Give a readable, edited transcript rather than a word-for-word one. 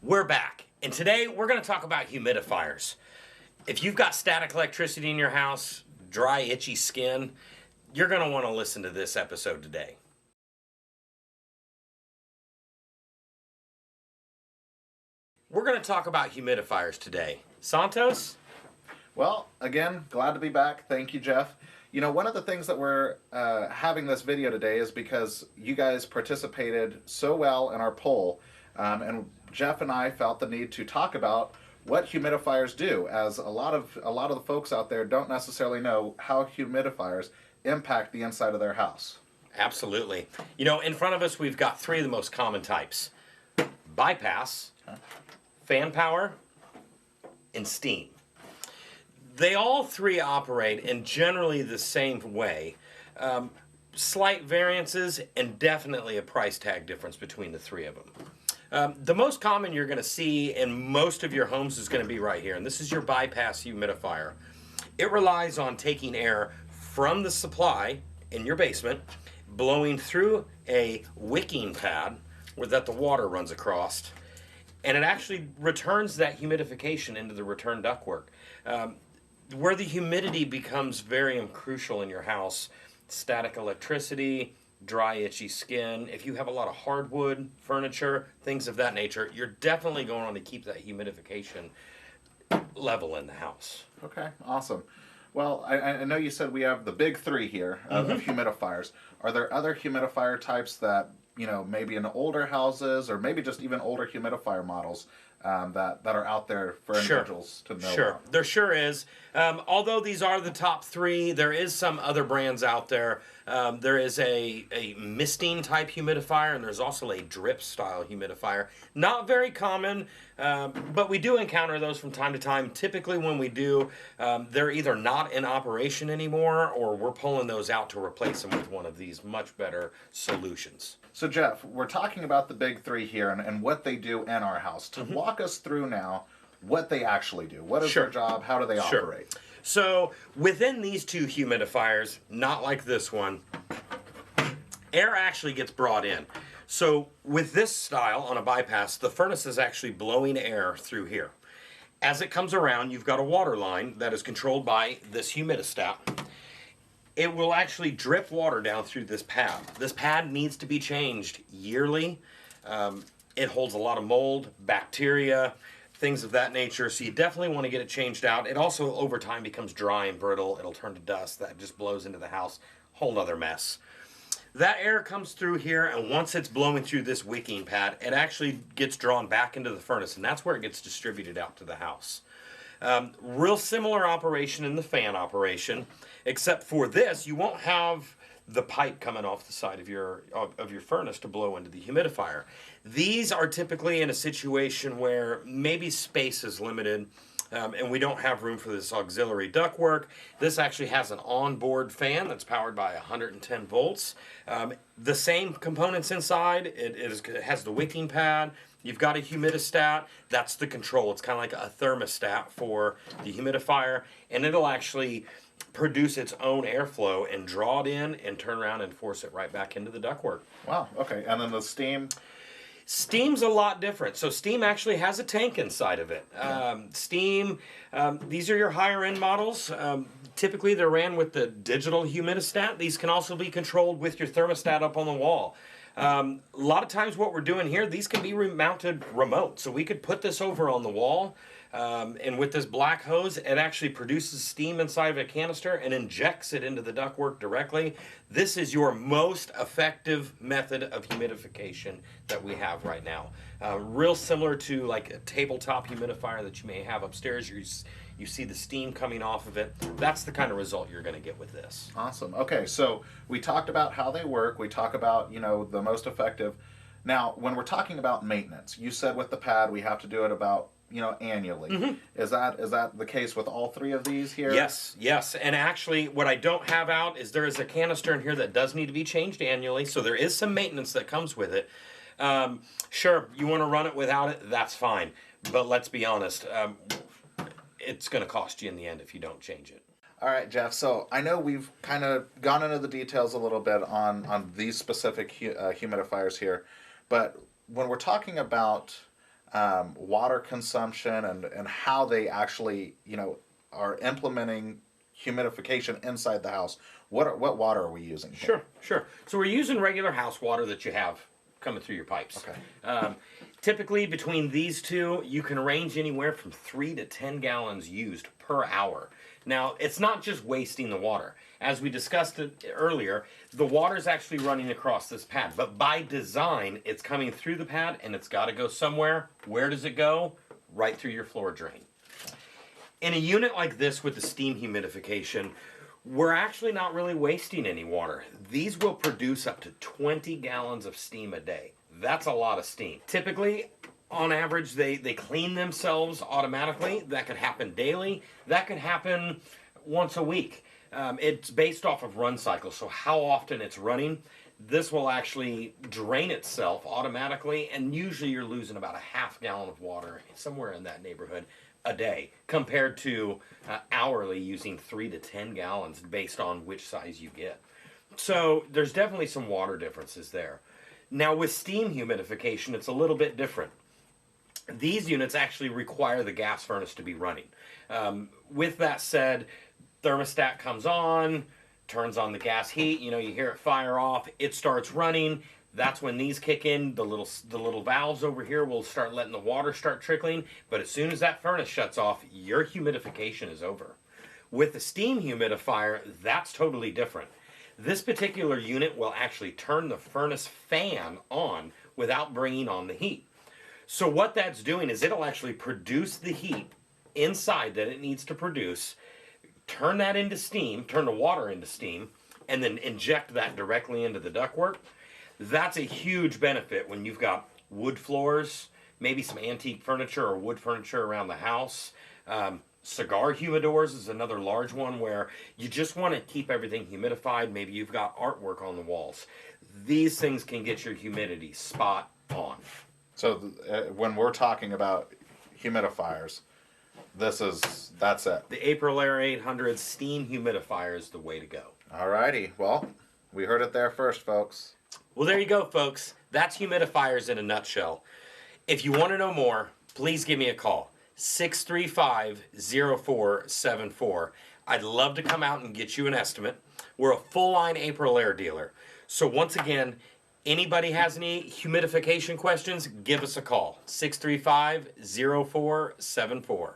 We're back, and today we're going to talk about humidifiers. If you've got static electricity in your house, dry, itchy skin, you're going to want to listen to this episode today. We're going to talk about humidifiers today. Santos? Well, again, glad to be back. Thank you, Jeff. You know, one of the things that we're having this video today is because you guys participated so well in our poll, and Jeff and I felt the need to talk about what humidifiers do, as a lot of the folks out there don't necessarily know how humidifiers impact the inside of their house. Absolutely. You know, in front of us we've got three of the most common types: bypass, fan power, and steam. They all three operate in generally the same way. Slight variances and definitely a price tag difference between the three of them. The most common you're going to see in most of your homes is going to be right here, and this is your bypass humidifier. It relies on taking air from the supply in your basement, blowing through a wicking pad that the water runs across, and it actually returns that humidification into the return ductwork. Where the humidity becomes very crucial in your house: static electricity, dry, itchy skin. If you have a lot of hardwood furniture, things of that nature, you're definitely going to want to keep that humidification level in the house. Okay, awesome. Well, I know you said we have the big three here of humidifiers. Are there other humidifier types that, you know, maybe in older houses or maybe just even older humidifier models that are out there for individuals to know about? There sure is. Although these are the top three, there is some other brands out there. There is a misting type humidifier, and there's also a drip style humidifier. Not very common, but we do encounter those from time to time. Typically when we do, they're either not in operation anymore, or we're pulling those out to replace them with one of these much better solutions. So Jeff, we're talking about the big three here and what they do in our house. To walk us through now what they actually do. What is their job? How do they operate? So within these two humidifiers, not like this one, air actually gets brought in. So with this style on a bypass, the furnace is actually blowing air through here. As it comes around, you've got a water line that is controlled by this humidistat. It will actually drip water down through this pad. This pad needs to be changed yearly. It holds a lot of mold, bacteria, things of that nature, so you definitely want to get it changed out. It also, over time, becomes dry and brittle. It'll turn to dust. That just blows into the house. Whole nother mess. That air comes through here, and once it's blowing through this wicking pad, it actually gets drawn back into the furnace, and that's where it gets distributed out to the house. Real similar operation in the fan operation, except for this, you won't have the pipe coming off the side of your furnace to blow into the humidifier. These are typically in a situation where maybe space is limited, and we don't have room for this auxiliary ductwork. This actually has an onboard fan that's powered by 110 volts. The same components inside. It has the wicking pad. You've got a humidistat. That's the control. It's kind of like a thermostat for the humidifier, and it'll actually produce its own airflow and draw it in and turn around and force it right back into the ductwork. Wow, okay. And then the steam? Steam's a lot different. So steam actually has a tank inside of it. Steam, these are your higher end models. Typically they're ran with the digital humidistat. These can also be controlled with your thermostat up on the wall. A lot of times what we're doing here, these can be mounted remote. So we could put this over on the wall, and with this black hose, it actually produces steam inside of a canister and injects it into the ductwork directly. This is your most effective method of humidification that we have right now. Real similar to like a tabletop humidifier that you may have upstairs. You see the steam coming off of it. That's the kind of result you're going to get with this. Awesome. Okay, so we talked about how they work. We talk about, you know, the most effective. Now, when we're talking about maintenance, you said with the pad we have to do it about, you know, annually. Is that the case with all three of these here? Yes. And actually, what I don't have out is there is a canister in here that does need to be changed annually, so there is some maintenance that comes with it. Sure, you want to run it without it, that's fine. But let's be honest, it's going to cost you in the end if you don't change it. All right, Jeff, so I know we've kind of gone into the details a little bit on these specific humidifiers here, but when we're talking about water consumption and how they actually, are implementing humidification inside the house. What water are we using here? Sure, sure. So we're using regular house water that you have coming through your pipes. Okay. Typically, between these two, you can range anywhere from 3 to 10 gallons used per hour. Now, it's not just wasting the water. As we discussed it earlier, the water is actually running across this pad, but by design, it's coming through the pad and it's got to go somewhere. Where does it go? Right through your floor drain. In a unit like this with the steam humidification, we're actually not really wasting any water. These will produce up to 20 gallons of steam a day. That's a lot of steam. Typically, on average, they clean themselves automatically. That could happen daily. That could happen once a week. It's based off of run cycles, so how often it's running. This will actually drain itself automatically, and usually you're losing about a half gallon of water, somewhere in that neighborhood, a day, compared to hourly using 3 to 10 gallons based on which size you get. So there's definitely some water differences there. Now with steam humidification, it's a little bit different. These units actually require the gas furnace to be running. With that said, thermostat comes on, turns on the gas heat, you hear it fire off, it starts running. That's when these kick in. The little valves over here will start letting the water start trickling, but as soon as that furnace shuts off, your humidification is over. With the steam humidifier, that's totally different. This particular unit will actually turn the furnace fan on without bringing on the heat. So what that's doing is it'll actually produce the heat inside that it needs to produce, turn that into steam, turn the water into steam, and then inject that directly into the ductwork. That's a huge benefit when you've got wood floors, maybe some antique furniture or wood furniture around the house. Cigar humidors is another large one where you just want to keep everything humidified. Maybe you've got artwork on the walls. These things can get your humidity spot on. So when we're talking about humidifiers, that's it. The Aprilaire 800 steam humidifier is the way to go. Alrighty, well, we heard it there first, folks. Well, there you go, folks. That's humidifiers in a nutshell. If you want to know more, please give me a call. 635-0474. I'd love to come out and get you an estimate. We're a full-line Aprilaire dealer. So once again, anybody has any humidification questions, give us a call. 635-0474.